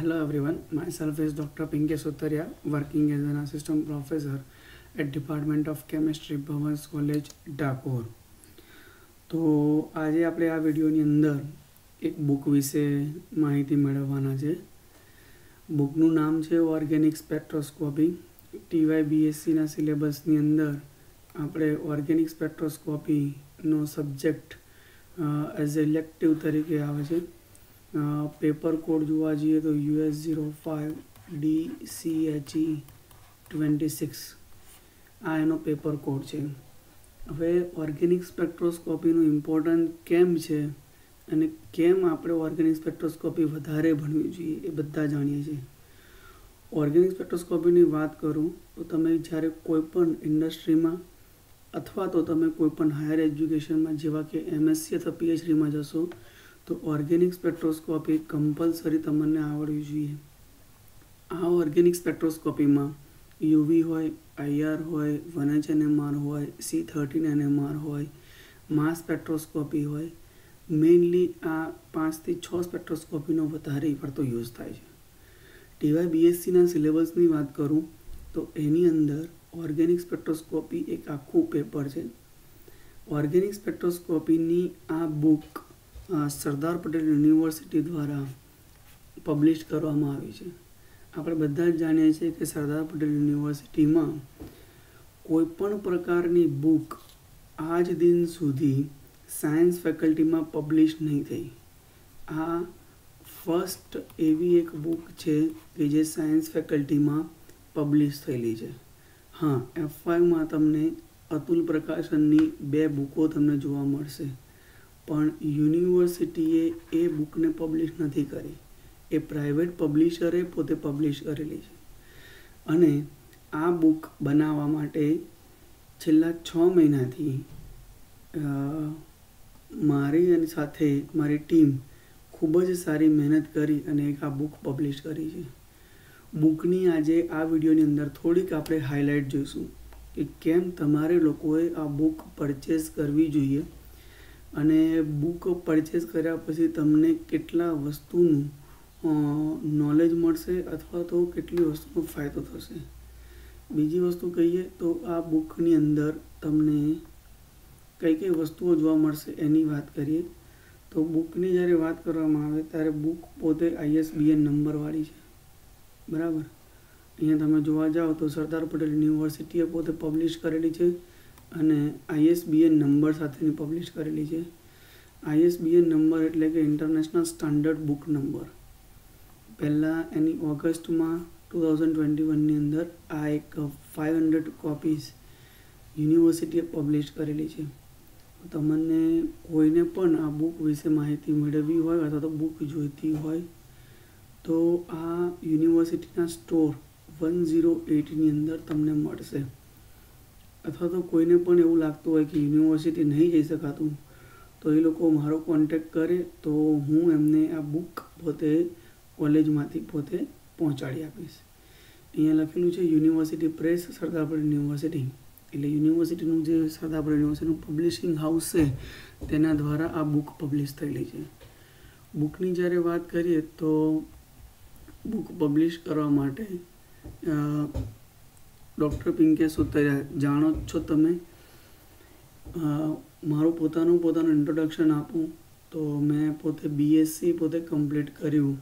Hello everyone, myself is Dr. Pinke Sotaria, working as an assistant professor at Department of Chemistry, Bhavans College, Dakor. તો આજે આપણે આ વિડીયોની અંદર એક બુક વિશે માહિતી મેળવવાના છે. બુકનું નામ છે ઓર્ગેનિક સ્પેક્ટ્રોસ્કોપી. TYBSCના સિલેબસની અંદર આપણે ઓર્ગેનિક સ્પેક્ટ્રોસ્કોપીનો સબ્જેક્ટ એઝ ઇલેક્ટિવ તરીકે આવે છે. પેપર કોડ જોવા જઈએ તો US05DCHE26 આ એનો પેપર કોડ છે. હવે ઓર્ગેનિક સ્પેક્ટ્રોસ્કોપીનું ઇમ્પોર્ટન્ટ કેમ છે અને કેમ આપણે ઓર્ગેનિક સ્પેક્ટ્રોસ્કોપી વધારે ભણવી જોઈએ એ બધા જાણીએ છીએ. ઓર્ગેનિક સ્પેક્ટ્રોસ્કોપીની વાત કરું તો તમે જ્યારે કોઈપણ ઇન્ડસ્ટ્રીમાં અથવા તો તમે કોઈપણ હાયર એજ્યુકેશનમાં જેવા કે MSc અથવા PhDમાં જશો તો ઓર્ગેનિક સ્પેક્ટ્રોસ્કોપી કમ્પલસરી તમને આવડવી જોઈએ. આ ઓર્ગેનિક સ્પેક્ટ્રોસ્કોપીમાં UV હોય, IR હોય, 1H NMR હોય, C13 NMR હોય, માસ સ્પેક્ટ્રોસ્કોપી હોય. મેઇનલી આ 5 થી 6 સ્પેક્ટ્રોસ્કોપીનો વધારે પડતો યુઝ થાય છે. TYBSCના સિલેબસની વાત કરું તો એની અંદર ઓર્ગેનિક સ્પેક્ટ્રોસ્કોપી એક આખું પેપર છે. ઓર્ગેનિક સ્પેક્ટ્રોસ્કોપીની આ બુક સરદાર પટેલ યુનિવર્સિટી દ્વારા પબ્લિશ કરવામાં આવી છે. આપણે બધા જ જાણીએ છીએ કે સરદાર પટેલ યુનિવર્સિટીમાં કોઈપણ પ્રકારની બુક આજ દિન સુધી સાયન્સ ફેકલ્ટીમાં પબ્લિશ નહીં થઈ. આ ફર્સ્ટ એવી એક બુક છે કે જે સાયન્સ ફેકલ્ટીમાં પબ્લિશ થયેલી છે. હા, F5માં તમને અતુલ પ્રકાશનની 2 બુકો તમને જોવા મળશે, પણ યુનિવર્સિટીએ એ બુકને પબ્લિશ નથી કરી. એ પ્રાઇવેટ પબ્લિશરે પોતે પબ્લિશ કરેલી છે. અને આ બુક બનાવવા માટે છેલ્લા 6 મહિનાથી મારી સાથે મારી ટીમ ખૂબ જ સારી મહેનત કરી અને એક આ બુક પબ્લિશ કરી છે. બુકની આજે આ વિડીયોની અંદર થોડીક આપણે હાઇલાઇટ જોઈશું કે કેમ તમારે લોકોએ આ બુક પરચેસ કરવી જોઈએ અને બુક પરચેસ કર્યા પછી તમને કેટલા વસ્તુનું નોલેજ મળશે અથવા તો કેટલી વસ્તુનો ફાયદો થશે. બીજી વસ્તુ કહીએ તો આ બુકની અંદર તમને કઈ કઈ વસ્તુઓ જોવા મળશે એની વાત કરીએ તો બુકની જ્યારે વાત કરવામાં આવે ત્યારે બુક પોતે ISBN નંબરવાળી છે. બરાબર, અહીંયા તમે જોવા જાઓ તો સરદાર પટેલ યુનિવર્સિટીએ પોતે પબ્લિશ કરેલી છે અને ISBN નંબર સાથેની પબ્લિશ કરેલી છે. ISBN નંબર એટલે કે ઇન્ટરનેશનલ સ્ટાન્ડર્ડ બુક નંબર. પહેલાં એની ઓગસ્ટમાં 2021ની અંદર આ એક 500 કોપીઝ યુનિવર્સિટીએ પબ્લિશ કરેલી છે. તમને કોઈને પણ આ બુક વિશે માહિતી મેળવવી હોય અથવા તો બુક જોઈતી હોય તો આ યુનિવર્સિટીના સ્ટોર 108ની અંદર તમને મળશે. અથવા તો કોઈને પણ એવું લાગતું હોય કે યુનિવર્સિટી નહીં જઈ શકાતું તો એ લોકો મારો કોન્ટેક્ટ કરે તો હું એમને આ બુક પોતે કોલેજમાંથી પોતે પહોંચાડી આપીશ. અહીંયા લખેલું છે university press Sardar Patel university, એટલે યુનિવર્સિટીનું જે સરદાર પટેલ યુનિવર્સિટીનું પબ્લિશિંગ હાઉસ છે તેના દ્વારા આ બુક પબ્લિશ થયેલી છે. બુકની જ્યારે વાત કરીએ તો બુક પબ્લિશ કરવા માટે ડૉક્ટર પિંકે સુતરિયા જાણો જ છો તમે. મારું પોતાનું ઇન્ટ્રોડક્શન આપું તો મેં પોતે BSc પોતે કમ્પ્લીટ કર્યું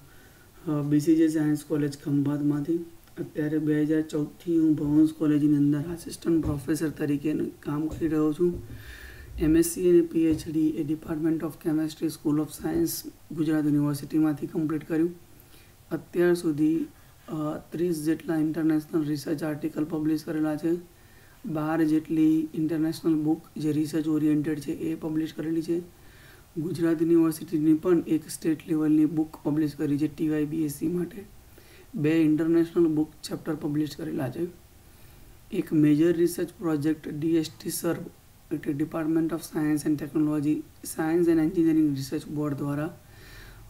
BCJ સાયન્સ કોલેજ ખંભાતમાંથી. અત્યારે 2014થી હું ભવન્સ કોલેજની અંદર આસિસ્ટન્ટ પ્રોફેસર તરીકે કામ કરી રહ્યો છું. MSc અને PhD એ department of chemistry school of science Gujarat યુનિવર્સિટીમાંથી કમ્પ્લીટ કર્યું. અત્યાર સુધી 30 જેટલા ઇન્ટરનેશનલ રિસર્ચ આર્ટિકલ પબ્લિશ કરેલા છે. 12 જેટલી ઇન્ટરનેશનલ બુક જે રિસર્ચ ઓરિએન્ટેડ છે એ પબ્લિશ કરેલી છે. ગુજરાત યુનિવર્સિટીની પણ એક સ્ટેટ લેવલની બુક પબ્લિશ કરી છે TYBSC માટે. 2 ઇન્ટરનેશનલ બુક ચેપ્ટર પબ્લિશ કરેલા છે. એક મેજર રિસર્ચ પ્રોજેક્ટ DST સર્વ એટલે department of science and technology science and engineering research board દ્વારા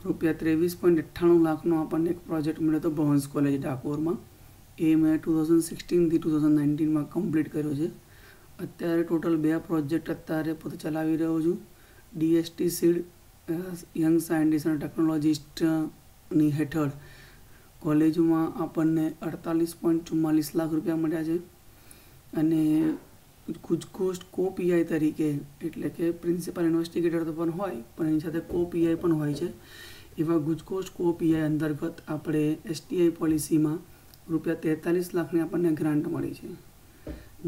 ₹23.98 લાખનો આપણને એક પ્રોજેક્ટ મળ્યો હતો ભવન્સ કોલેજ ડાકોરમાં. એ મેં 2016થી 2019માં કમ્પ્લીટ કર્યો છે. અત્યારે ટોટલ 2 પ્રોજેક્ટ અત્યારે પોતે ચલાવી રહ્યો છું. DST સીડ યંગ સાયન્ટિસ્ટ અને ટેકનોલોજીસ્ટની હેઠળ કોલેજમાં આપણને 48.44 લાખ રૂપિયા મળ્યા છે અને ગુજકોસ્ટ કો પીઆઈ તરીકે, એટલે કે પ્રિન્સિપલ ઇન્વેસ્ટિગેટર તો પણ હોય પણ એની સાથે કો પીઆઈ પણ હોય છે, એવા ગુજકોસ્ટ કો પીઆઈ અંતર્ગત આપણે એસટીઆઈ પોલિસીમાં ₹43 લાખની આપણને ગ્રાન્ટ મળી છે.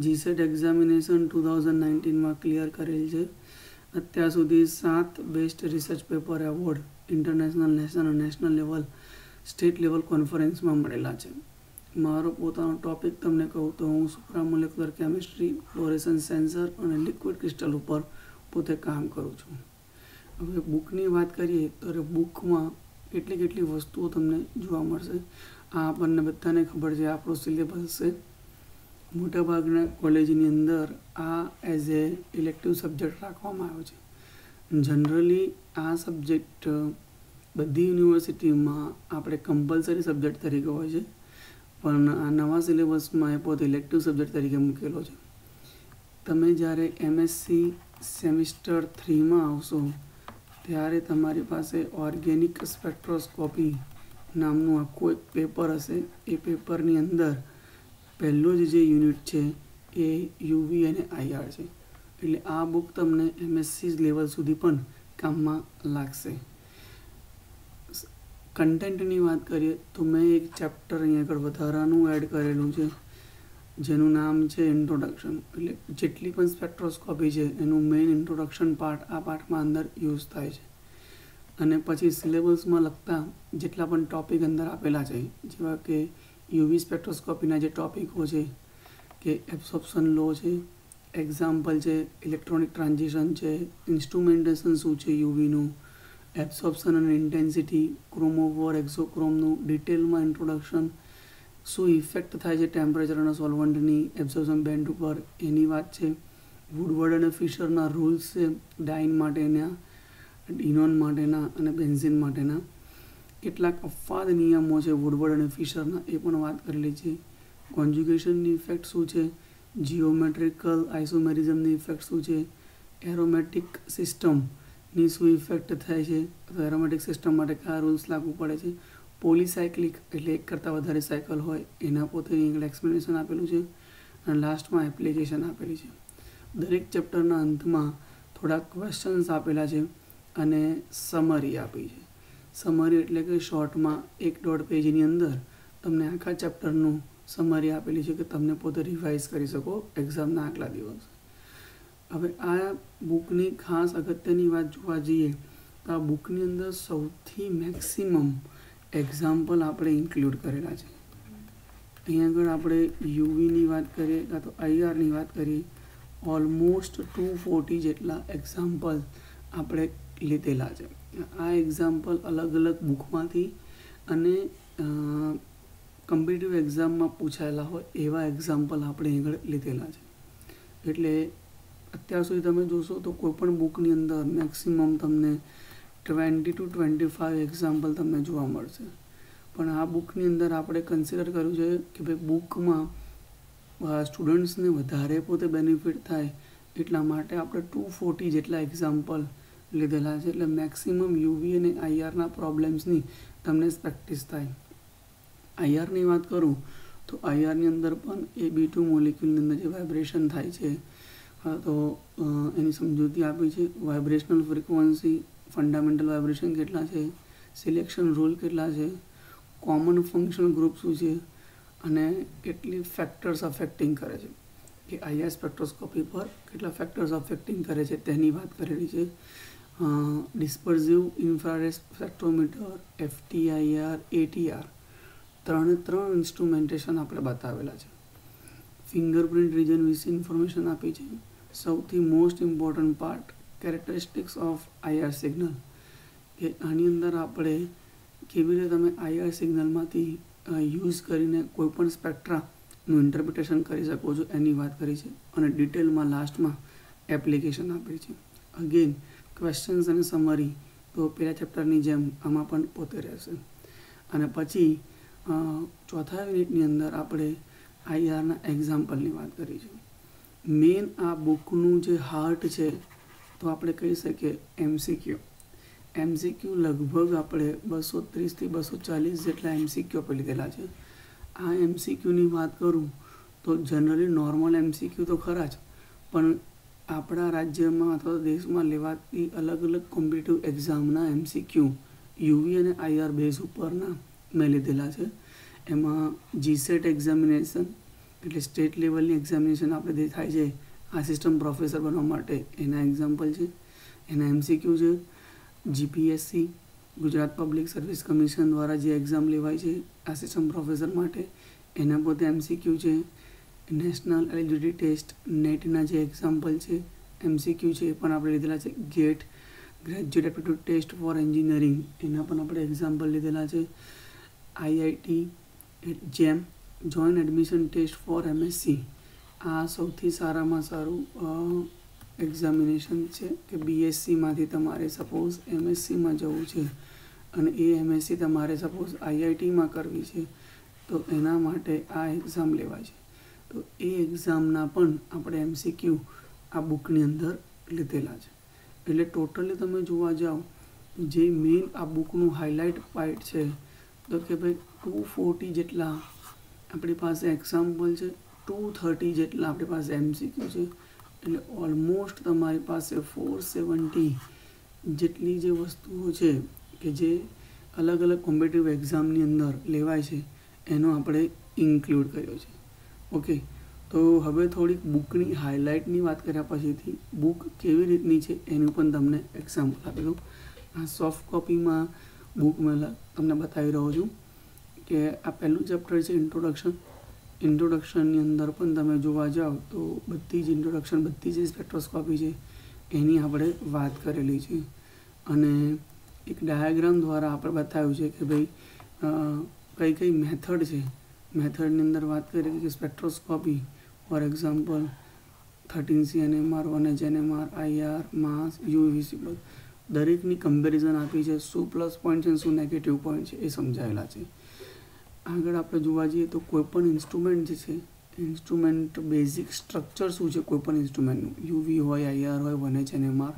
જીસેટ એક્ઝામિનેશન 2019માં ક્લિયર કરેલ છે. અત્યાર સુધી 7 best research paper award international, national અને નેશનલ લેવલ, સ્ટેટ લેવલ કોન્ફરન્સમાં મળેલા છે. મારો પોતાનો ટોપિક તમને કહું તો હું સુપ્રામોલેક્યુલર કેમિસ્ટ્રી, ફ્લોરેસન્સ સેન્સર અને લિક્વિડ ક્રિસ્ટલ ઉપર પોતે કામ કરું છું. હવે બુકની વાત કરીએ તો બુકમાં કેટલી વસ્તુઓ તમને જોવા મળશે. આ આપણને બધાને ખબર છે, આપણો સિલેબસ છે. મોટાભાગના કોલેજની અંદર આ એઝ એ ઇલેક્ટિવ સબ્જેક્ટ રાખવામાં આવ્યો છે. જનરલી આ સબ્જેક્ટ બધી યુનિવર્સિટીમાં આપણે કમ્પલસરી સબ્જેક્ટ તરીકે હોય છે, પણ આ નવા સિલેબસમાં એ પોતે ઇલેક્ટિવ સબ્જેક્ટ તરીકે મૂકેલો છે. તમે જ્યારે એમએસસી સેમિસ્ટર 3માં આવશો ત્યારે તમારી પાસે ઓર્ગેનિક સ્પેક્ટ્રોસ્કોપી નામનું આખું એક પેપર હશે. એ પેપરની અંદર પહેલો જ જે યુનિટ છે એ યુવી અને આઈઆર છે. એટલે આ બુક તમને એમએસસી લેવલ સુધી પણ કામમાં લાગશે. કન્ટેન્ટની વાત કરીએ તો મેં એક ચેપ્ટર અહીંયા આગળ વધારાનું એડ કરેલું છે જેનું નામ છે ઇન્ટ્રોડક્શન. એટલે જેટલી પણ સ્પેક્ટ્રોસ્કોપી છે એનું મેઇન ઇન્ટ્રોડક્શન પાર્ટ આ પાર્ટમાં અંદર યુઝ થાય છે. અને પછી સિલેબસમાં લગતા જેટલા પણ ટૉપિક અંદર આપેલા છે, જેવા કે યુવી સ્પેક્ટ્રોસ્કોપીના જે ટૉપિકો છે કે એબ્સોર્પ્શન લો છે, એક્ઝામ્પલ છે, ઇલેક્ટ્રોનિક ટ્રાન્ઝિશન છે, ઇન્સ્ટ્રુમેન્ટેશન શું છે યુવીનું, એબ્સોર્પ્શન અને ઇન્ટેન્સિટી, ક્રોમોફોર, એક્ઝોક્રોમનું ડિટેલમાં ઇન્ટ્રોડક્શન, શું ઇફેક્ટ થાય છે ટેમ્પરેચર અને સોલ્વન્ટની એબ્સોર્પ્શન બેન્ડ ઉપર એની વાત છે. વુડવર્ડ અને ફિશરના રૂલ્સ છે ડાઇન માટેના, ઇનોન માટેના અને બેન્ઝીન માટેના. કેટલાક અપવાદ નિયમો છે વુડવર્ડ અને ફિશરના, એ પણ વાત કરેલી છે. કોન્જ્યુગેશનની ઇફેક્ટ શું છે, જીઓમેટ્રિકલ આઇસોમેરિઝમની ઇફેક્ટ શું છે, એરોમેટિક સિસ્ટમની શું ઇફેક્ટ થાય છે, અથવા એરોમેટિક સિસ્ટમ માટે કયા રૂલ્સ લાગુ પડે છે, પોલીસાયક્લિક એટલે એક કરતાં વધારે સાયકલ હોય એના પોતે આગળ એક્સપ્લેનેશન આપેલું છે, અને લાસ્ટમાં એપ્લિકેશન આપેલી છે. દરેક ચેપ્ટરના અંતમાં થોડા ક્વેશ્ચન્સ આપેલા છે અને સમરી આપી છે. સમરી એટલે કે શોર્ટમાં 1.5 પેજની અંદર તમને આખા ચેપ્ટરનું સમરી આપેલી છે કે તમને પોતે રિવાઇઝ કરી શકો એક્ઝામના આગલા દિવસ. હવે આ બુકની ખાસ અગત્યની વાત જોવા જઈએ તો આ બુકની અંદર સૌથી મેક્સિમમ એક્ઝામ્પલ આપણે ઇન્ક્લુડ કરેલા છે. અહીંયા આગળ આપણે યુવીની વાત કરીએ કાં તો આઈઆરની વાત કરીએ, ઓલમોસ્ટ 240 જેટલા એક્ઝામ્પલ આપણે લીધેલા છે. આ એક્ઝામ્પલ અલગ અલગ બુકમાંથી અને કોમ્પિટિટિવ એક્ઝામમાં પૂછાયેલા હોય એવા એક્ઝામ્પલ આપણે આગળ લીધેલા છે. એટલે અત્યાર સુધી તમે જોશો તો કોઈપણ બુકની અંદર મેક્સિમમ તમને 20 to 25 એક્ઝામ્પલ તમને જોવા મળશે. પણ આ બુકની અંદર આપણે કન્સિડર કર્યું છે કે ભાઈ બુકમાં સ્ટુડન્ટ્સને વધારે પોતે બેનિફિટ થાય એટલા માટે આપણે 240 જેટલા એક્ઝામ્પલ લીધેલા છે. એટલે મેક્સિમમ યુવી અને આઈઆરના પ્રોબ્લેમ્સની તમને પ્રેક્ટિસ થાય. આઈઆરની વાત કરું તો આઈઆરની અંદર પણ AB2 મોલિક્યુલની અંદર જે વાઇબ્રેશન થાય છે તો એની સમજૂતી આપી છે. વાઇબ્રેશનલ ફ્રિકવન્સી, ફંડામેન્ટલ વાઇબ્રેશન કેટલા છે, સિલેક્શન રૂલ કેટલા છે, કોમન ફંક્શન ગ્રુપ શું છે અને કેટલી ફેક્ટર્સ અફેક્ટિંગ કરે છે કે આઈઆર સ્પેક્ટ્રોસ્કોપી પર કેટલા ફેક્ટર્સ અફેક્ટિંગ કરે છે તેની વાત કરેલી છે. ડિસ્પર્ઝિવ ઇન્ફ્રારેડ સ્પેક્ટ્રોમીટર, FTIR, ATR ત્રણ ઇન્સ્ટ્રુમેન્ટેશન આપણે બતાવેલા છે. ફિંગરપ્રિન્ટ રીજન વિશે ઇન્ફોર્મેશન આપી છે. સૌથી most important part characteristics of IR signal, કે આની અંદર આપણે કેવી રીતે તમે આઈઆર સિગ્નલમાંથી યુઝ કરીને કોઈપણ સ્પેક્ટ્રાનું ઇન્ટરપ્રિટેશન કરી શકો છો એની વાત કરી છે. અને ડિટેલમાં લાસ્ટમાં એપ્લિકેશન આપી છે. અગેન ક્વેશ્ચન્સ અને સમરી તો પહેલા ચેપ્ટરની જેમ આમાં પણ પોતે રહેશે. અને પછી ચોથા યુનિટની અંદર આપણે આઈઆરના એક્ઝામ્પલની વાત કરી છે. મેઇન આ બુકનું જે હાર્ટ છે તો આપણે કહી શકીએ MCQ. MCQ लगभग આપણે 230 થી 240 જેટલા MCQ આપણે લીધેલા છે. આ MCQની વાત કરું તો જનરલી નોર્મલ MCQ તો ખરા જ, પણ આપણા રાજ્યમાં અથવા દેશમાં લેવાતી અલગ અલગ કોમ્પિટિટિવ એક્ઝામના MCQ UV અને IR બેઝ ઉપરના મેં લીધેલા છે. એમાં GSET એક્ઝામિનેશન એટલે સ્ટેટ લેવલની એક્ઝામિનેશન આપણે જે થાય છે આસિસ્ટન્ટ પ્રોફેસર બનવા માટે, એના એક્ઝામ્પલ છે, એના MCQ છે. GPSC Gujarat public service commission દ્વારા જે એક્ઝામ લેવાય છે આસિસ્ટન્ટ પ્રોફેસર માટે, એના પોતે MCQ છે. નેશનલ એલિજિબિલિટી ટેસ્ટ નેટના જે એક્ઝામ્પલ છે MCQ છે એ પણ આપણે લીધેલા છે. GATE graduate aptitude test for engineering એના પણ આપણે એક્ઝામ્પલ લીધેલા છે. IIT જેમ joint admission test for MSc આ સૌથી સારામાં સારું એક્ઝામિનેશન છે કે BScમાંથી તમારે સપોઝ MScમાં જવું છે અને એ MSc તમારે સપોઝ IITમાં કરવી છે તો એના માટે આ એક્ઝામ લેવાય છે. તો એ એક્ઝામના પણ આપણે MCQ આ બુકની અંદર લીધેલા છે. એટલે ટોટલી તમે જોવા જાઓ જે મેઇન આ બુકનું હાઇલાઇટ પાર્ટ છે તો કે ભાઈ 240 જેટલા આપણી પાસે એક્ઝામ્પલ છે, 230 જેટલા આપણી પાસે MCQ છે. એટલે ઓલમોસ્ટ તમારી પાસે 470 જેટલી જે વસ્તુઓ છે કે જે અલગ અલગ કોમ્પિટિટિવ એક્ઝામની અંદર લેવાય છે એનો આપણે ઇન્ક્લુડ કર્યો છે. ઓકે, તો હવે થોડીક બુકની હાઇલાઇટની વાત કર્યા પછીથી બુક કેવી રીતની છે એનું પણ તમને એક્ઝામ્પલ આપી દઉં. આ સોફ્ટ કોપીમાં બુક મેં તમને બતાવી રહ્યો છું કે આ પહેલું ચેપ્ટર છે ઇન્ટ્રોડક્શન. ઇન્ટ્રોડક્શનની અંદર પણ તમે જોવા જાઓ તો બધી જ ઇન્ટ્રોડક્શન, બધી જે સ્પેક્ટ્રોસ્કોપી છે એની આપણે વાત કરેલી છે અને એક ડાયાગ્રામ દ્વારા આપણે બતાવ્યું છે કે ભાઈ કઈ કઈ મેથડ છે. મેથડની અંદર વાત કરીએ કે spectroscopy for example 13C NMR, 1H NMR, IR, mass, UV, દરેકની કમ્પેરિઝન આપી છે. શું પ્લસ પોઈન્ટ છે, શું નેગેટિવ પોઈન્ટ છે એ સમજાયેલા છે. આગળ આપણે જોવા જઈએ તો કોઈપણ ઇન્સ્ટ્રુમેન્ટ જે છે, ઇન્સ્ટ્રુમેન્ટ બેઝિક સ્ટ્રક્ચર શું છે કોઈપણ ઇન્સ્ટ્રુમેન્ટનું, UV હોય, IR હોય, 1H NMR,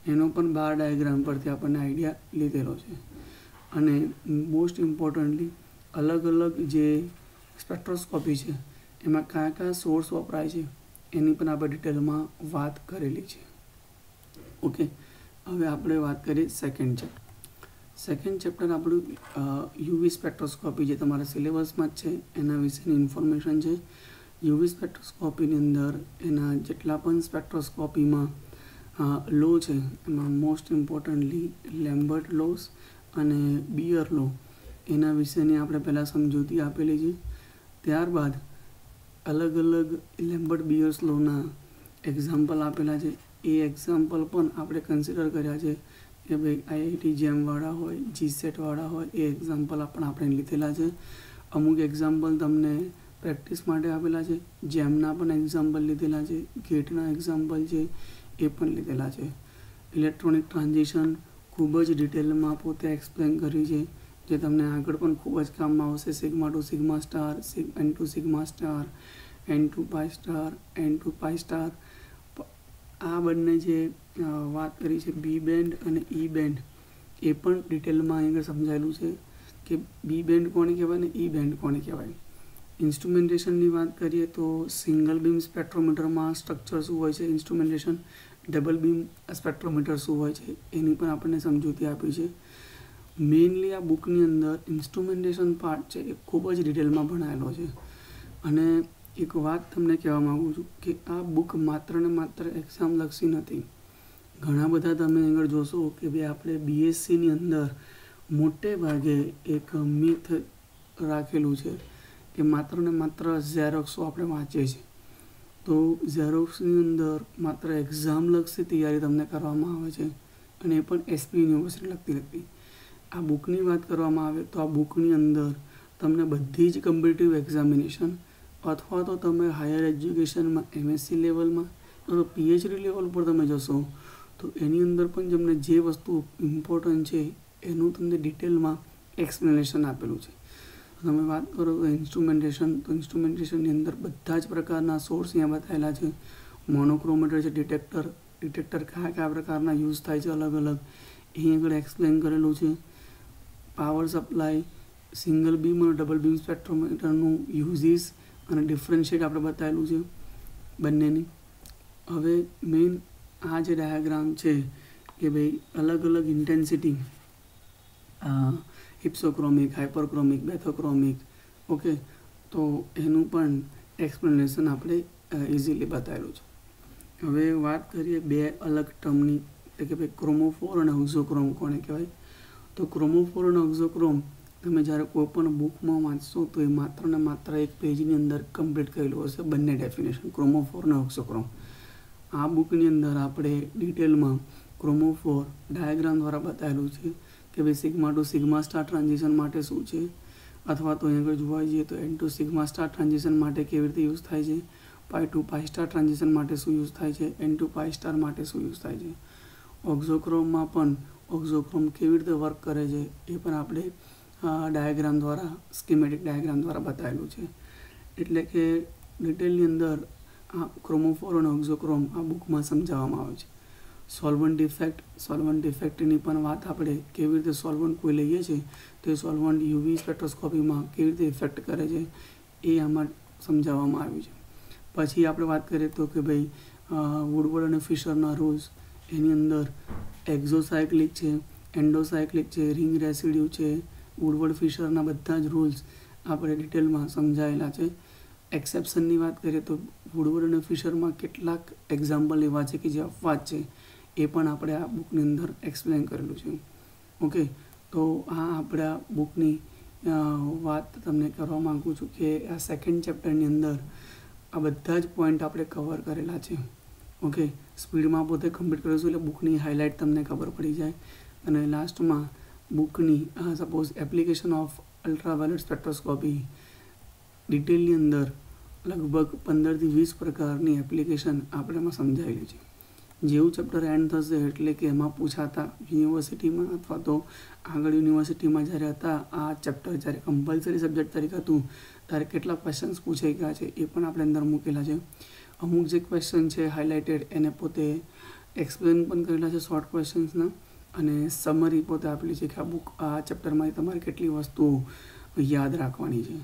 એનો પણ બાર ડાયાગ્રામ પરથી આપણને આઈડિયા લીધેલો છે. અને મોસ્ટ ઇમ્પોર્ટન્ટલી અલગ અલગ જે સ્પેક્ટ્રોસ્કોપી છે એમાં કયા કયા સોર્સ વપરાય છે એની પણ આપણે ડિટેલમાં વાત કરેલી છે. ઓકે, હવે આપણે વાત કરીએ સેકન્ડ ચેપ્ટર. સેકન્ડ ચેપ્ટર આપણું UV સ્પેક્ટ્રોસ્કોપી જે તમારા સિલેબસમાં જ છે એના વિશેની ઇન્ફોર્મેશન છે. UV સ્પેક્ટ્રોસ્કોપીની અંદર એના જેટલા પણ સ્પેક્ટ્રોસ્કોપીમાં લો છે એમાં મોસ્ટ ઇમ્પોર્ટન્ટલી લેમ્બર્ટ લોસ અને બિયર લો એના વિશેની આપણે પહેલાં સમજૂતી આપેલી છે. ત્યારબાદ અલગ અલગ લેમ્બર્ટ બિયર્સ લોના એક્ઝામ્પલ આપેલા છે. એ એક્ઝામ્પલ પણ આપણે કન્સિડર કર્યા છે કે ભાઈ IIT જેમવાળા હોય, GSET વાળા હોય એ એક્ઝામ્પલ આપણે લીધેલા છે. અમુક એક્ઝામ્પલ તમને પ્રેક્ટિસ માટે આપેલા છે, જેમના પણ એક્ઝામ્પલ લીધેલા છે, ગેટના એક્ઝામ્પલ છે એ પણ લીધેલા છે. ઇલેક્ટ્રોનિક ટ્રાન્ઝિશન ખૂબ જ ડિટેલમાં પોતે એક્સપ્લેન કરી છે જે તમને આગળ પણ ખૂબ જ કામમાં આવશે. Sigma to sigma star, N to sigma star, N to pi star, N to pi star, આ બંને જે વાત કરી છે બી બેન્ડ અને ઈ બેન્ડ એ પણ ડિટેલમાં અહીં આગળ સમજાયેલું છે કે બી બેન્ડ કોને કહેવાય ને ઈ બેન્ડ કોને કહેવાય. ઇન્સ્ટ્રુમેન્ટેશનની વાત કરીએ તો સિંગલ બીમ સ્પેક્ટ્રોમીટરમાં સ્ટ્રક્ચર શું હોય છે, ઇન્સ્ટ્રુમેન્ટેશન, ડબલ બીમ સ્પેક્ટ્રોમીટર શું હોય છે એની પણ આપણને સમજૂતી આપી છે. મેઇનલી આ બુકની અંદર ઇન્સ્ટ્રુમેન્ટેશન પાર્ટ છે એ ખૂબ જ ડિટેલમાં ભણાયેલો છે. અને એક વાત તમને કહેવા માગું છું કે આ બુક માત્ર ને માત્ર એક્ઝામ લક્ષી નથી. ઘણા બધા તમે આગળ જોશો કે ભાઈ આપણે BScની અંદર મોટે ભાગે એક મિથ રાખેલું છે કે માત્ર ને માત્ર ઝેરોક્સો આપણે વાંચીએ છીએ. તો ઝેરોક્સની અંદર માત્ર એક્ઝામ લક્ષી તૈયારી તમને કરવામાં આવે છે અને એ પણ SP યુનિવર્સિટી લગતી. આ બુકની વાત કરવામાં આવે તો આ બુકની અંદર તમને બધી જ કોમ્પિટિટિવ એક્ઝામિનેશન અથવા તો તમે હાયર એજ્યુકેશનમાં MSc લેવલમાં અથવા PhD લેવલ પર તમે જશો તો એની અંદર પણ તમને જે વસ્તુ ઇમ્પોર્ટન્ટ છે એનું તમને ડિટેલમાં એક્સપ્લેનેશન આપેલું છે. તમે વાત કરો તો ઇન્સ્ટ્રુમેન્ટેશનની અંદર બધા જ પ્રકારના સોર્સ અહીંયા બતાવેલા છે. મોનોક્રોમેટર છે, ડિટેક્ટર કયા કયા પ્રકારના યુઝ થાય છે અલગ અલગ અહીં આગળ એક્સપ્લેન કરેલું છે. પાવર સપ્લાય, સિંગલ બીમ અને ડબલ બીમ સ્પેક્ટ્રોમીટરનું યુઝીસ અને ડિફરન્શિએટ આપણે બતાવેલું છે બંનેની. હવે મેઇન આ જે ડાયાગ્રામ છે કે ભાઈ અલગ અલગ ઇન્ટેન્સિટી, હિપ્સોક્રોમિક, હાઇપરક્રોમિક, બેથોક્રોમિક, ઓકે, તો એનું પણ એક્સપ્લેનેશન આપણે ઇઝીલી બતાવેલું છે. હવે વાત કરીએ બે અલગ ટર્મની, એટલે કે ભાઈ ક્રોમોફોર અને ઓક્ઝોક્રોમ કોને કહેવાય. તો ક્રોમોફોર અને ઓક્ઝોક્રોમ તમે જ્યારે કોઈ પણ બુકમાં વાંચશો તો એ માત્ર ને માત્ર એક પેજની અંદર કમ્પ્લીટ કરેલું હશે બંને ડેફિનેશન, ક્રોમોફોર અને ઓક્ઝોક્રોમ. આ બુકની અંદર આપણે ડિટેલમાં ક્રોમોફોર ડાયાગ્રામ દ્વારા બતાવેલું છે કે ભાઈ sigma to sigma star transition માટે શું છે, અથવા તો અહીં આગળ જોવા જઈએ તો N to sigma star transition માટે કેવી રીતે યુઝ થાય છે, pi to pi star transition માટે શું યુઝ થાય છે, એન ટુ પાઈ સ્ટાર માટે શું યુઝ થાય છે. ઓક્ઝોક્રોમમાં પણ ઓક્ઝોક્રોમ કેવી રીતે વર્ક કરે છે એ પણ આપણે ડાયાગ્રામ દ્વારા, સ્કીમેટિક ડાયાગ્રામ દ્વારા બતાવેલું છે. એટલે કે ડિટેલની અંદર આ ક્રોમોફોર અને ઓક્ઝોક્રોમ આ બુકમાં સમજાવવામાં આવે છે. સોલ્વન્ટ ઇફેક્ટની પણ વાત આપણે કેવી રીતે સોલ્વન્ટ કોઈ લઈએ છીએ તો એ સોલ્વન્ટ યુવી સ્પેક્ટ્રોસ્કોપીમાં કેવી રીતે ઇફેક્ટ કરે છે એ આમાં સમજાવવામાં આવ્યું છે. પછી આપણે વાત કરીએ તો કે ભાઈ વુડવર્ડ અને ફિશરના રૂલ્સ, એની અંદર એક્ઝોસાયક્લિક છે, એન્ડોસાયક્લિક છે, રિંગ રેસિડ્યુ છે, વુડવર્ડ ફિશરના બધા જ રૂલ્સ આપણે ડિટેલમાં સમજાયેલા છે. એક્સેપ્શનની વાત કરીએ તો વુડવર્ડ અને ફિશરમાં કેટલાક એક્ઝામ્પલ એવા છે કે જે અપવાદ છે એ પણ આપણે આ બુકની અંદર એક્સપ્લેન કરેલું છે. ઓકે, તો આ આપણા બુકની વાત તમને કરવા માગું છું કે આ સેકન્ડ ચેપ્ટરની અંદર આ બધા જ પોઈન્ટ આપણે કવર કરેલા છે. ઓકે, સ્પીડમાં પોતે કમ્પ્લીટ કરીશું એટલે બુકની હાઇલાઇટ તમને ખબર પડી જાય. અને લાસ્ટમાં બુકની suppose application of ultraviolet spectroscopy ડિટેલની અંદર લગભગ 15 થી 20 પ્રકારની એપ્લિકેશન આપણે એમાં સમજાવેલી છે. જેવું ચેપ્ટર એન્ડ થશે એટલે કે એમાં પૂછાતા યુનિવર્સિટીમાં અથવા તો આગળ યુનિવર્સિટીમાં જ્યારે હતા આ ચેપ્ટર જ્યારે કમ્પલસરી સબ્જેક્ટ તરીકે હતું ત્યારે કેટલા ક્વેશ્ચન્સ પૂછાઈ ગયા છે એ પણ આપણે અંદર મૂકેલા છે. અમુક જે ક્વેશ્ચન છે હાઇલાઇટેડ એને પોતે એક્સપ્લેન પણ કરેલા છે શોર્ટ ક્વેશ્ચન્સના, અને સમરી પોતે આપેલી છે કે આ બુક આ ચેપ્ટરમાં તમારે કેટલી વસ્તુઓ યાદ રાખવાની છે.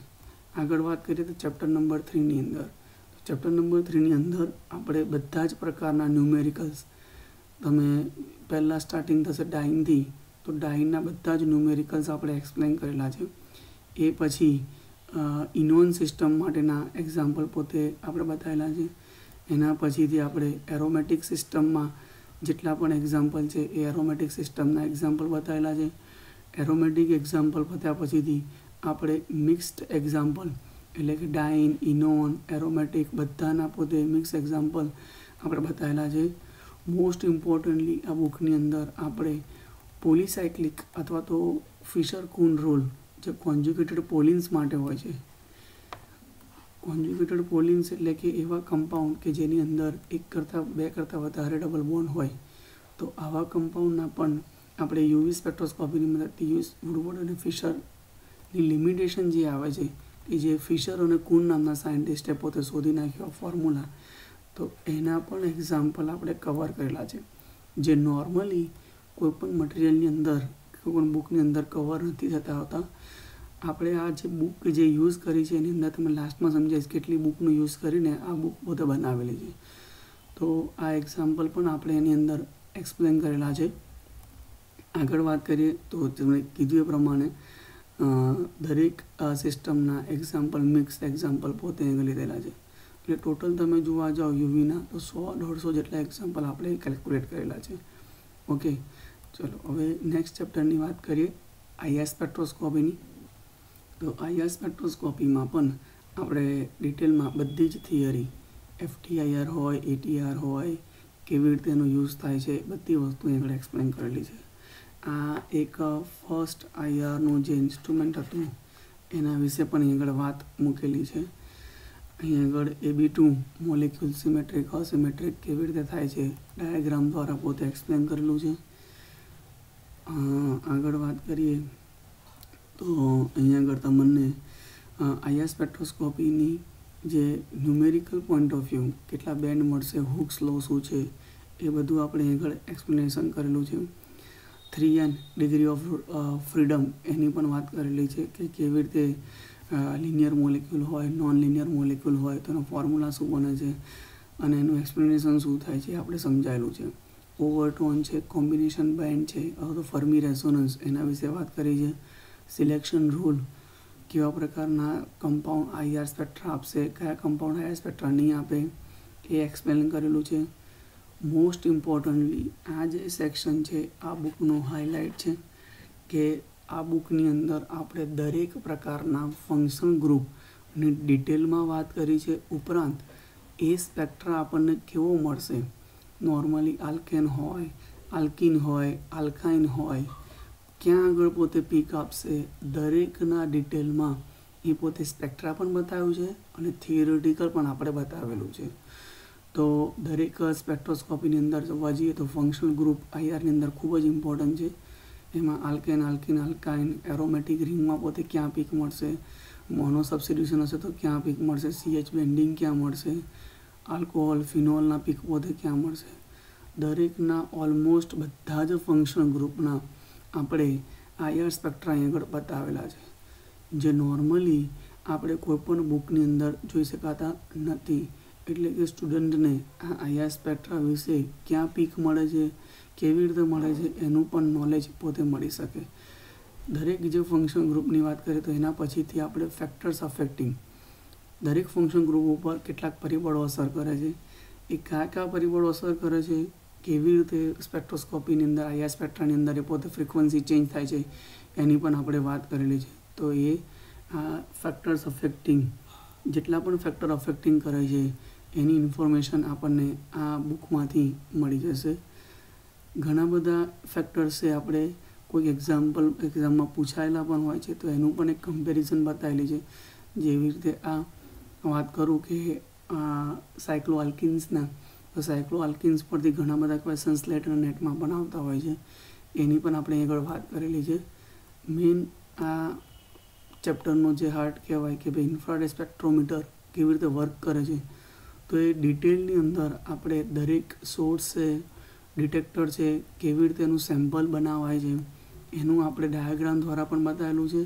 આગળ વાત કરીએ તો ચેપ્ટર નંબર 3ની અંદર, ચેપ્ટર નંબર 3ની અંદર આપણે બધા જ પ્રકારના ન્યુમેરિકલ્સ, તમે પહેલાં સ્ટાર્ટિંગ થશે ડાઇનથી, તો ડાઇનના બધા જ ન્યુમેરિકલ્સ આપણે એક્સપ્લેન કરેલા છે. એ પછી ઇનોન સિસ્ટમ માટેના એક્ઝામ્પલ પોતે આપણે બતાવેલા છે. એના પછીથી આપણે એરોમેટિક સિસ્ટમમાં જેટલા પણ એક્ઝામ્પલ છે એ એરોમેટિક સિસ્ટમના એક્ઝામ્પલ બતાવેલા છે. એરોમેટિક એક્ઝામ્પલ પત્યા પછીથી આપણે મિક્સ્ડ એક્ઝામ્પલ એટલે કે ડાઇન, ઇનોન, એરોમેટિક બધાના પોતે મિક્સ એક્ઝામ્પલ આપણે બતાવેલા છે. મોસ્ટ ઇમ્પોર્ટન્ટલી આ બુકની અંદર આપણે પોલીસાયક્લિક અથવા તો ફિશર કૂન રૂલ જે કોન્જ્યુગેટેડ પોલિન્સ માટે હોય છે. કોન્જ્યુગેટેડ પોલિન્સ એટલે કે એવા કમ્પાઉન્ડ કે જેની અંદર એક કરતાં બે કરતાં વધારે ડબલ બોન્ડ હોય, તો આવા કમ્પાઉન્ડના પણ આપણે યુવી સ્પેક્ટ્રોસ્કોપીની મદદથી વુડવર્ડ અને ફિશરની લિમિટેશન જે આવે છે કે જે ફિશર અને કૂન નામના સાયન્ટિસ્ટે પોતે શોધી નાખ્યો ફોર્મ્યુલા, તો એના પણ એક્ઝામ્પલ આપણે કવર કરેલા છે જે નોર્મલી કોઈપણ મટીરિયલની અંદર કોઈપણ બુકની અંદર કવર નથી થતા હોતા. આપણે આ જે બુક જે યુઝ કરી છે એની અંદર તમે લાસ્ટમાં સમજાઈશ કેટલી બુકનું યુઝ કરીને આ બુક પોતે બનાવેલી છે. તો આ એક્ઝામ્પલ પણ આપણે એની અંદર એક્સપ્લેન કરેલા છે. આગળ વાત કરીએ તો તમે કીધું એ પ્રમાણે દરેક સિસ્ટમના એક્ઝામ્પલ મિક્સ એક્ઝામ્પલ પોતે અહીં લીધેલા છે. એટલે ટોટલ તમે જોવા જાઓ યુવીના તો 100-150 જેટલા એક્ઝામ્પલ આપણે કેલ્ક્યુલેટ કરેલા છે. ઓકે, ચલો હવે નેક્સ્ટ ચેપ્ટરની વાત કરીએ આઈઆર સ્પેક્ટ્રોસ્કોપીની. તો આઈઆર સ્પેક્ટ્રોસ્કોપીમાં પણ આપણે ડિટેલમાં બધી જ થિયરી, FTIR હોય, ATR હોય, કેવી રીતે એનો યુઝ થાય છે બધી વસ્તુ આગળ એક્સપ્લેન કરેલી છે. આ એક ફર્સ્ટ આઈઆરનું જે ઇન્સ્ટ્રુમેન્ટ હતું એના વિશે પણ અહીં આગળ વાત મૂકેલી છે. અહીં આગળ AB2 મોલેક્યુલ સિમેટ્રિક અસિમેટ્રિક કેવી રીતે થાય છે ડાયાગ્રામ દ્વારા પોતે એક્સપ્લેન કરેલું છે. આગળ વાત કરીએ તો અહીં આગળ તમને આઈઆર સ્પેક્ટ્રોસ્કોપીની જે ન્યુમેરિકલ પોઈન્ટ ઓફ વ્યૂ કેટલા બેન્ડ મળશે, હુક્સ લો શું છે એ બધું આપણે આગળ એક્સપ્લેનેશન કરેલું છે. 3N ડિગ્રી ઓફ ફ્રીડમ એની પણ વાત કરેલી છે કે કેવી રીતે લિનિયર મોલેક્યુલ હોય, નોન લિનિયર મોલેક્યુલ હોય તો એનો ફોર્મ્યુલા શું બને છે અને એનું એક્સપ્લેનેશન શું થાય છે આપણે સમજાયેલું છે. ઓવરટોન છે, કોમ્બિનેશન બેન્ડ છે, તો ફર્મી રેઝોનન્સ એના વિશે વાત કરી છે. સિલેક્શન રૂલ, કેવા પ્રકારના કમ્પાઉન્ડ આઈઆર સ્પેક્ટ્રા આપશે, કયા કમ્પાઉન્ડ આઈઆર સ્પેક્ટ્રા નહીં આપે એ એક્સપ્લેન કરેલું છે. મોસ્ટ ઇમ્પોર્ટન્ટલી આ જે સેક્શન છે આ બુકનો હાઇલાઇટ છે કે આ બુકની અંદર આપણે દરેક પ્રકારના ફંક્શન ગ્રુપની ડિટેલમાં વાત કરી છે. ઉપરાંત એ સ્પેક્ટ્રા આપણને કેવો મળશે, નોર્મલી આલ્કેન હોય, આલ્કિન હોય, આલ્કાઇન હોય, ક્યાં આગળ પોતે પીક આપશે, દરેકના ડિટેલમાં એ પોતે સ્પેક્ટ્રા પણ બતાવ્યું છે અને થિયરિટિકલ પણ આપણે બતાવેલું છે. તો દરેક સ્પેક્ટ્રોસ્કોપીની અંદર જોવા જઈએ તો ફંક્શનલ ગ્રુપ આઈઆરની અંદર ખૂબ જ ઇમ્પોર્ટન્ટ છે. એમાં આલ્કેન, આલ્કિન, આલ્કાઇન, એરોમેટિક રિંગમાં પોતે ક્યાં પીક મળશે, મોનો સબસ્ટિટ્યુશન હશે તો ક્યાં પીક મળશે, CH બેન્ડિંગ ક્યાં મળશે, આલ્કોહોલ, ફિનોલના પીક પોતે ક્યાં મળશે. દરેકના ઓલમોસ્ટ બધા જ ફંક્શનલ ગ્રુપના આપણે આઈઆર સ્પેક્ટ્રા અહીં આગળ બતાવેલા છે, જે નોર્મલી આપણે કોઈપણ બુકની અંદર જોઈ શકાતા નથી. એટલે કે સ્ટુડન્ટને આ આઈઆર સ્પેક્ટ્રા વિશે ક્યાં પીક મળે છે, કેવી રીતે મળે છે એનું પણ નોલેજ પોતે મળી શકે. દરેક જે ફંક્શન ગ્રુપની વાત કરીએ તો એના પછીથી આપણે ફેક્ટર્સ અફેક્ટિંગ, દરેક ફંક્શન ગ્રુપ ઉપર કેટલાક પરિબળો અસર કરે છે, એ કયા કયા પરિબળો અસર કરે છે, કેવી રીતે સ્પેક્ટ્રોસ્કોપીની અંદર આઈઆર સ્પેક્ટ્રાની અંદર એ પોતે ફ્રિકવન્સી ચેન્જ થાય છે એની પણ આપણે વાત કરેલી છે. તો એ ફેક્ટર્સ અફેક્ટિંગ, જેટલા પણ ફેક્ટર અફેક્ટિંગ કરે છે એની ઇન્ફોર્મેશન આપણને આ બુકમાંથી મળી જશે. ઘણા બધા ફેક્ટર્સ છે, આપણે કોઈ એક્ઝામમાં પૂછાયેલા પણ હોય છે તો એનું પણ એક કમ્પેરિઝન બતાવેલી છે. જેવી રીતે આ વાત કરું કે સાયક્લો આલ્કિન્સના, તો સાયક્લો આલ્કિન્સ પરથી ઘણા બધા ક્વેશ્ચન્સ લેટ અને નેટમાં પણ આવતા હોય છે, એની પણ આપણે આગળ વાત કરેલી છે. મેઇન આ ચેપ્ટરનો જે હાર્ટ કહેવાય કે ભાઈ ઇન્ફ્રારેડ સ્પેક્ટ્રોમીટર કેવી રીતે વર્ક કરે છે, તો એ ડિટેલની અંદર આપણે દરેક સોર્સ છે, ડિટેક્ટર છે, કેવી રીતે એનું સેમ્પલ બનાવાય છે એનું આપણે ડાયાગ્રામ દ્વારા પણ બતાવેલું છે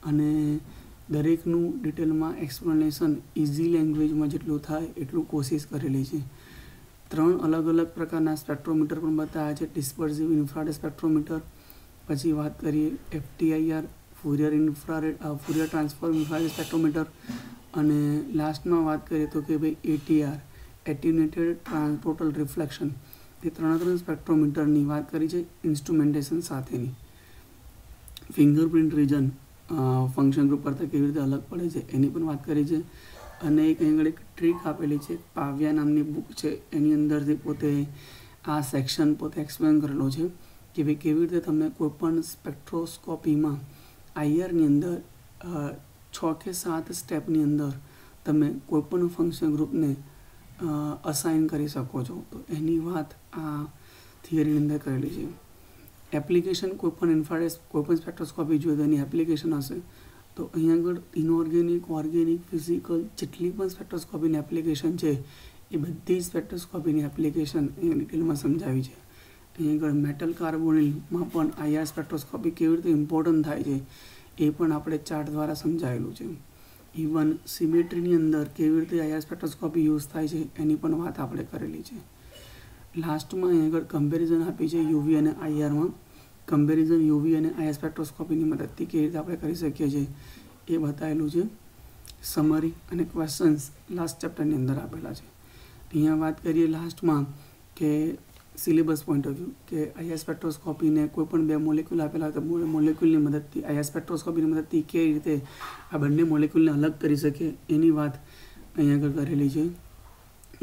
અને દરેકનું ડિટેલમાં એક્સપ્લેનેશન ઇઝી લેંગ્વેજમાં જેટલું થાય એટલું કોશિશ કરેલી છે. 3 અલગ અલગ પ્રકારના સ્પેક્ટ્રોમીટર પણ બતાવ્યા છે, ડિસ્પર્સિવ ઇન્ફ્રારેડ સ્પેક્ટ્રોમીટર, પછી વાત કરીએ FTIR, Fourier transform infrared spectrometer, અને લાસ્ટમાં વાત કરીએ તો કે ભાઈ ATR, એટ્યુનેટેડ ટોટલ રિફ્લેક્શન. એ 3 સ્પેક્ટ્રોમીટરની વાત કરી છે ઇન્સ્ટ્રુમેન્ટેશન સાથેની. ફિંગરપ્રિન્ટ રીજન ફંક્શન ગ્રુપ કરતાં કેવી રીતે અલગ પડે છે એની પણ વાત કરી છે. અને એક આગળ એક ટ્રીક આપેલી છે, પાવ્યા નામની બુક છે, એની અંદરથી પોતે આ સેક્શન પોતે એક્સપ્લેન કરેલો છે કે ભાઈ કેવી રીતે તમે કોઈપણ સ્પેક્ટ્રોસ્કોપીમાં આઈઆરની અંદર 6 કે 7 સ્ટેપની અંદર તમે કોઈપણ ફંક્શન ગ્રુપને અસાઇન કરી શકો છો. તો એની વાત આ થિયરીની અંદર કરેલી છે. એપ્લિકેશન કોઈપણ સ્પેક્ટ્રોસ્કોપી જોઈએ તો એની એપ્લિકેશન હશે. તો અહીં આગળ ઇનઓર્ગેનિક, ઓર્ગેનિક, ફિઝિકલ જેટલી પણ સ્પેક્ટ્રોસ્કોપીની એપ્લિકેશન છે એ બધી સ્પેક્ટ્રોસ્કોપીની એપ્લિકેશન એ ડિટેલમાં સમજાવી છે. અહીં આગળ મેટલ કાર્બોનિલમાં પણ આઈઆર સ્પેક્ટ્રોસ્કોપી કેવી રીતે ઇમ્પોર્ટન્ટ થાય છે એ પણ આપણે ચાર્ટ દ્વારા સમજાવેલું છે. ઇવન સિમેટ્રીની અંદર કેવી રીતે આઈઆર સ્પેક્ટ્રોસ્કોપી યુઝ થાય છે એની પણ વાત આપણે કરેલી છે. લાસ્ટમાં અહીં આગળ કમ્પેરિઝન આપી છે યુવી અને આઈઆરમાં. કમ્પેરિઝન યુવી અને આઈઆર સ્પેક્ટ્રોસ્કોપીની મદદથી કેવી રીતે આપણે કરી શકીએ છીએ એ બતાવેલું છે. સમરી અને ક્વેશ્ચન્સ લાસ્ટ ચેપ્ટરની અંદર આપેલા છે. અહીંયા વાત કરીએ લાસ્ટમાં કે સિલેબસ પોઈન્ટ ઓફ વ્યૂ કે આઈઆર સ્પેક્ટ્રોસ્કોપીને કોઈ પણ 2 મોલેક્યુલ આપેલા તો મોલેક્યુલની મદદથી આઈઆર સ્પેક્ટ્રોસ્કોપીની મદદથી કેવી રીતે આ બંને મોલેક્યુલને અલગ કરી શકે એની વાત અહીંયા આગળ કરેલી છે.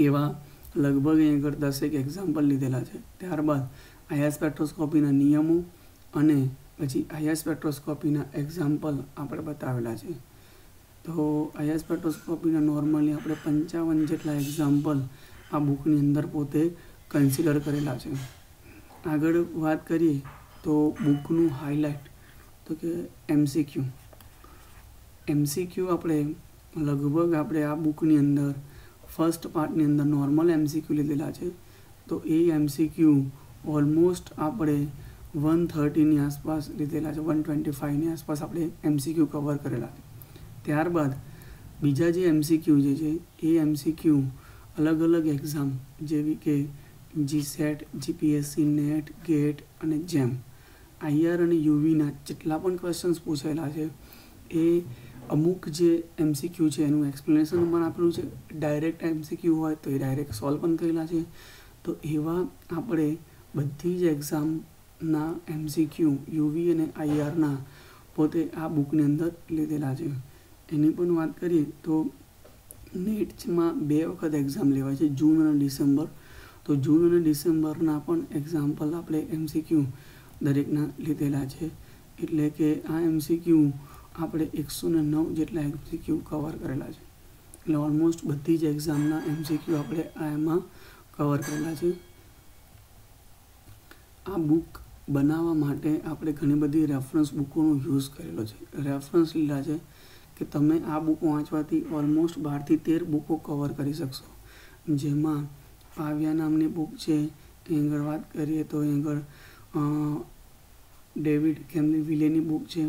એવા લગભગ અહીં આગળ 10 એક્ઝામ્પલ લીધેલા છે. ત્યારબાદ આઈઆર સ્પેક્ટ્રોસ્કોપીના નિયમો અને પછી આઈઆર સ્પેક્ટ્રોસ્કોપીના એક્ઝામ્પલ આપણે બતાવેલા છે. તો આઈઆર સ્પેક્ટ્રોસ્કોપીના નોર્મલી આપણે 55 જેટલા એક્ઝામ્પલ આ બુકની અંદર પોતે કન્સિડર કરેલા છે. આગળ વાત કરીએ તો બુકનું હાઇલાઇટ તો કે એમસીક્યુ આપણે લગભગ આપણે આ બુકની અંદર ફર્સ્ટ પાર્ટની અંદર નોર્મલ MCQ લીધેલા છે. તો એ MCQ ઓલમોસ્ટ આપણે 130ની આસપાસ લીધેલા છે, 125ની આસપાસ આપણે MCQ કવર કરેલા છે. ત્યારબાદ બીજા જે MCQ જે છે એ MCQ અલગ અલગ એક્ઝામ જેવી કે GSET, GPSC, NET, GATE અને JAM, IR અને UVના જેટલા પણ ક્વેશ્ચન્સ પૂછેલા છે એ અમુક જે MCQ છે એનું એક્સપ્લેનેશન પણ આપેલું છે. ડાયરેક્ટ MCQ હોય તો એ ડાયરેક્ટ સોલ્વ પણ કરેલા છે. તો એવા આપણે બધી જ એક્ઝામના MCQ UV અને IRના પોતે આ બુકની અંદર લીધેલા છે. એની પણ વાત કરીએ તો નેટમાં 2 વખત એક્ઝામ લેવાય છે, જૂન અને ડિસેમ્બર. તો જૂન અને ડિસેમ્બરના પણ એક્ઝામ્પલ આપણે MCQ દરેકના લીધેલા છે. એટલે કે આ MCQ આપણે 109 જેટલા MCQ કવર કરેલા છે. એટલે ઓલમોસ્ટ બધી જ એક્ઝામના MCQ આપણે એમાં કવર કરેલા છે. આ બુક બનાવવા માટે આપણે ઘણી બધી રેફરન્સ બુકોનો યુઝ કરેલો છે. રેફરન્સ લીધા છે કે તમે આ બુક વાંચવાથી ઓલમોસ્ટ 12 થી 13 બુકો કવર કરી શકશો. જેમાં પાવ્યા નામની બુક છે, અહીં આગળ વાત કરીએ તો અહીં આગળ ડેવિડ કેમ્પબેલની બુક છે.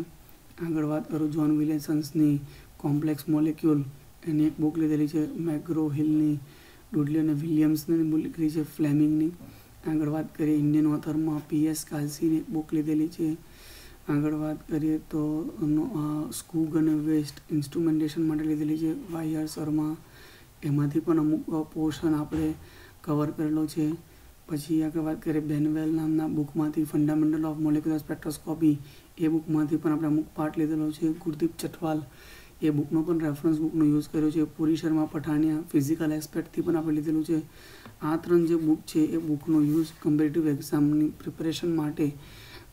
આગળ વાત કરું જ્હોન વિલિયમ્સની કોમ્પ્લેક્સ મોલેક્યુલ, એની એક બુક લીધેલી છે. મેગ્રો હિલની, ડુડલી અને વિલિયમ્સની બુક લીધેલી છે, ફ્લેમિંગની. આગળ વાત કરીએ ઇન્ડિયન ઓથરમાં PS કાલ્સીની બુક લીધેલી છે. આગળ વાત કરીએ તો સ્કૂગ અને વેસ્ટ ઇન્સ્ટ્રુમેન્ટેશન માટે લીધેલી છે, YR શર્મા, એમાંથી પણ અમુક પોર્શન આપણે કવર કરેલો છે. પછી આગળ વાત કરીએ બેનવેલ નામના બુકમાંથી ફંડામેન્ટલ ઓફ મોલેક્યુલર સ્પેક્ટ્રોસ્કોપી, એ બુકમાંથી પણ આપણે અમુક પાર્ટ લીધેલો છે. ગુરદીપ ચટવાલ, એ બુકનો પણ રેફરન્સ બુકનો યુઝ કર્યો છે. પુરી શર્મા પઠાણિયા, ફિઝિકલ એસ્પેક્ટથી પણ આપણે લીધેલું છે. આ 3 જે બુક છે એ બુકનો યુઝ કમ્પેરેટિવ એક્ઝામની પ્રિપરેશન માટે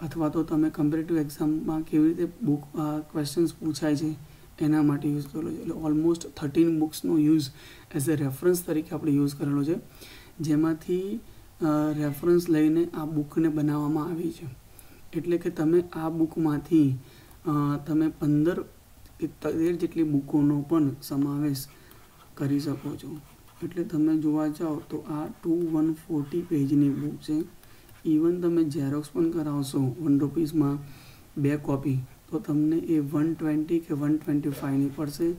અથવા તો તમે કમ્પેરેટિવ એક્ઝામમાં કેવી રીતે બુક ક્વેશ્ચન્સ પૂછાય છે એના માટે યુઝ કરેલો છે. એટલે ઓલમોસ્ટ 13 બુક્સનો યુઝ એઝ અ રેફરન્સ તરીકે આપણે યુઝ કરેલો છે, જેમાંથી રેફરન્સ લઈને આ બુકને બનાવવામાં આવી છે. એટલે કે તમે આ બુકમાંથી તમે 15 કે 13 જેટલી બુકોનો પણ સમાવેશ કરી શકો છો. એટલે તમે જોવા જાઓ તો આ 140 પેજની બુક છે. ઇવન તમે ઝેરોક્સ પણ કરાવશો 1 રૂપીસમાં 2 કોપી તો તમને એ 120 કે 125ની પડશે.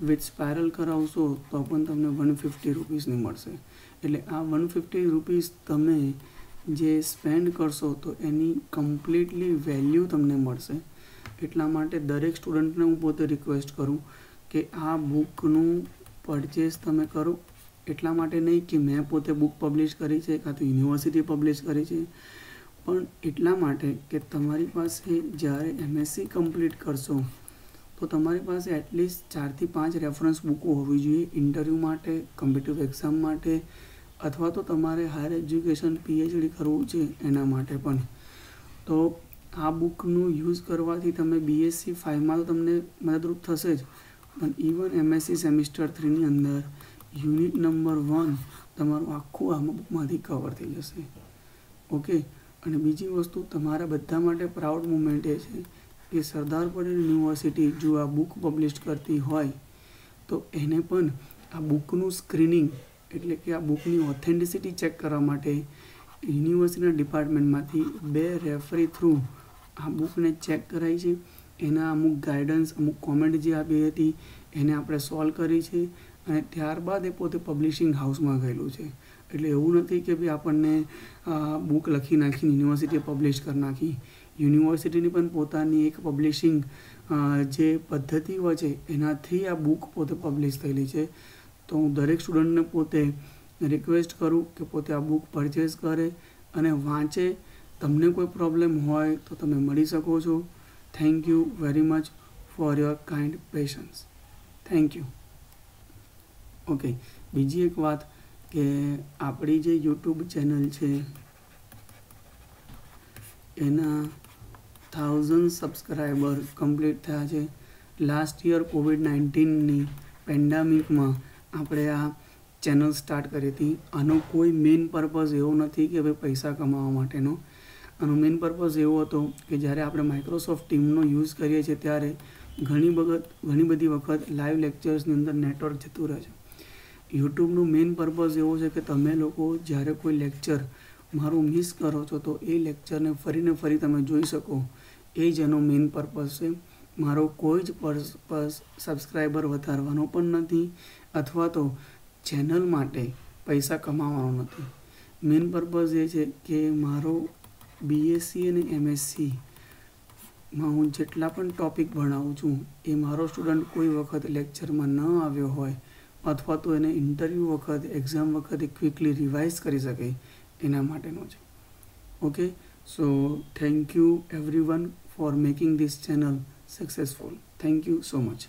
વિથ સ્પાયરલ કરાવશો તો પણ તમને 150 રૂપીસની મળશે. એટલે આ 150 રૂપીસ તમે જે સ્પેન્ડ કરશો તો એની કમ્પ્લીટલી વેલ્યુ તમને મળશે. એટલા માટે દરેક સ્ટુડન્ટને હું પોતે રિક્વેસ્ટ કરું કે આ બુકનું પરચેસ તમે કરો. એટલા માટે નહીં કે મેં પોતે બુક પબ્લિશ કરી છે કાં તો યુનિવર્સિટી પબ્લિશ કરી છે, પણ એટલા માટે કે તમારી પાસે જ્યારે MSc કમ્પ્લીટ કરશો તો તમારી પાસે એટલીસ્ટ 4 થી 5 રેફરન્સ બુકો હોવી જોઈએ ઇન્ટરવ્યૂ માટે, કોમ્પિટિટિવ એક્ઝામ માટે, અથવા તો તમારે હાયર એજ્યુકેશન PhD કરવું છે એના માટે પણ. તો આ બુકનું યુઝ કરવાથી તમે BSc 5માં તો તમને મદદરૂપ થશે જ, પણ ઇવન MSc સેમિસ્ટર 3ની અંદર યુનિટ નંબર 1 તમારું આખું આ બુકમાંથી કવર થઈ જશે. ઓકે. અને બીજી વસ્તુ તમારા બધા માટે પ્રાઉડ મુમેન્ટ એ છે કે સરદાર પટેલ યુનિવર્સિટી જો આ બુક પબ્લિશ કરતી હોય તો એને પણ આ બુકનું સ્ક્રીનિંગ એટલે કે આ બુકની ઓથેન્ટિસિટી ચેક કરવા માટે યુનિવર્સિટીના ડિપાર્ટમેન્ટમાંથી 2 રેફરી થ્રુ આ બુકને ચેક કરાઈ છે. એના અમુક ગાઈડન્સ, અમુક કોમેન્ટ જે આપી હતી એને આપણે સોલ્વ કરી છે અને ત્યારબાદ એ પોતે પબ્લિશિંગ હાઉસમાં ગયેલું છે. એટલે એવું નથી કે ભાઈ આપણને બુક લખી નાખીને યુનિવર્સિટીએ પબ્લિશ કરી નાખી. યુનિવર્સિટીની પણ પોતાની એક પબ્લિશિંગ જે પદ્ધતિ હોય છે એનાથી આ બુક પોતે પબ્લિશ થયેલી છે. તો હું દરેક સ્ટુડન્ટને પોતે રિક્વેસ્ટ કરું કે પોતે આ બુક પરચેસ કરે અને વાંચે. તમને કોઈ પ્રોબ્લેમ હોય તો તમે મળી શકો છો. Thank you very much for your kind patience. Thank you. Okay. બીજી એક વાત કે આપણી જે યુટ્યુબ ચેનલ છે એના 1000 સબસ્ક્રાઈબર કમ્પ્લીટ થયા છે. લાસ્ટ યર COVID-19ની પેન્ડામિકમાં આપણે આ ચેનલ સ્ટાર્ટ કરી હતી. આનો કોઈ મેઇન પર્પઝ એવો નથી કે ભાઈ પૈસા કમાવા માટેનો. આનો મેઇન પર્પઝ એવો હતો કે જ્યારે આપણે માઇક્રોસોફ્ટ ટીમનો યુઝ કરીએ છીએ ત્યારે ઘણી બધી વખત લાઈવ લેક્ચર્સની અંદર નેટવર્ક જતું રહે છે. યુટ્યુબનું મેઇન પર્પઝ એવો છે કે તમે લોકો જ્યારે કોઈ લેક્ચર મારું મિસ કરો છો તો એ લેક્ચરને ફરીને ફરી તમે જોઈ શકો, એ જ એનો મેઇન પર્પઝ છે. મારો કોઈ જ પર્પઝ સબસ્ક્રાઈબર વધારવાનો પણ નથી અથવા તો ચેનલ માટે પૈસા કમાવાનો નથી. મેઇન પર્પઝ એ છે કે મારો બીએસસી અને એમએસસીમાં હું જેટલા પણ ટૉપિક ભણાવું છું એ મારો સ્ટુડન્ટ કોઈ વખત લેક્ચરમાં ન આવ્યો હોય અથવા તો એને ઇન્ટરવ્યૂ વખતે એક્ઝામ વખતે ક્વિકલી રિવાઇઝ કરી શકે એના માટેનો છે. Okay, so thank you everyone four making this channel successful. Thank you so much.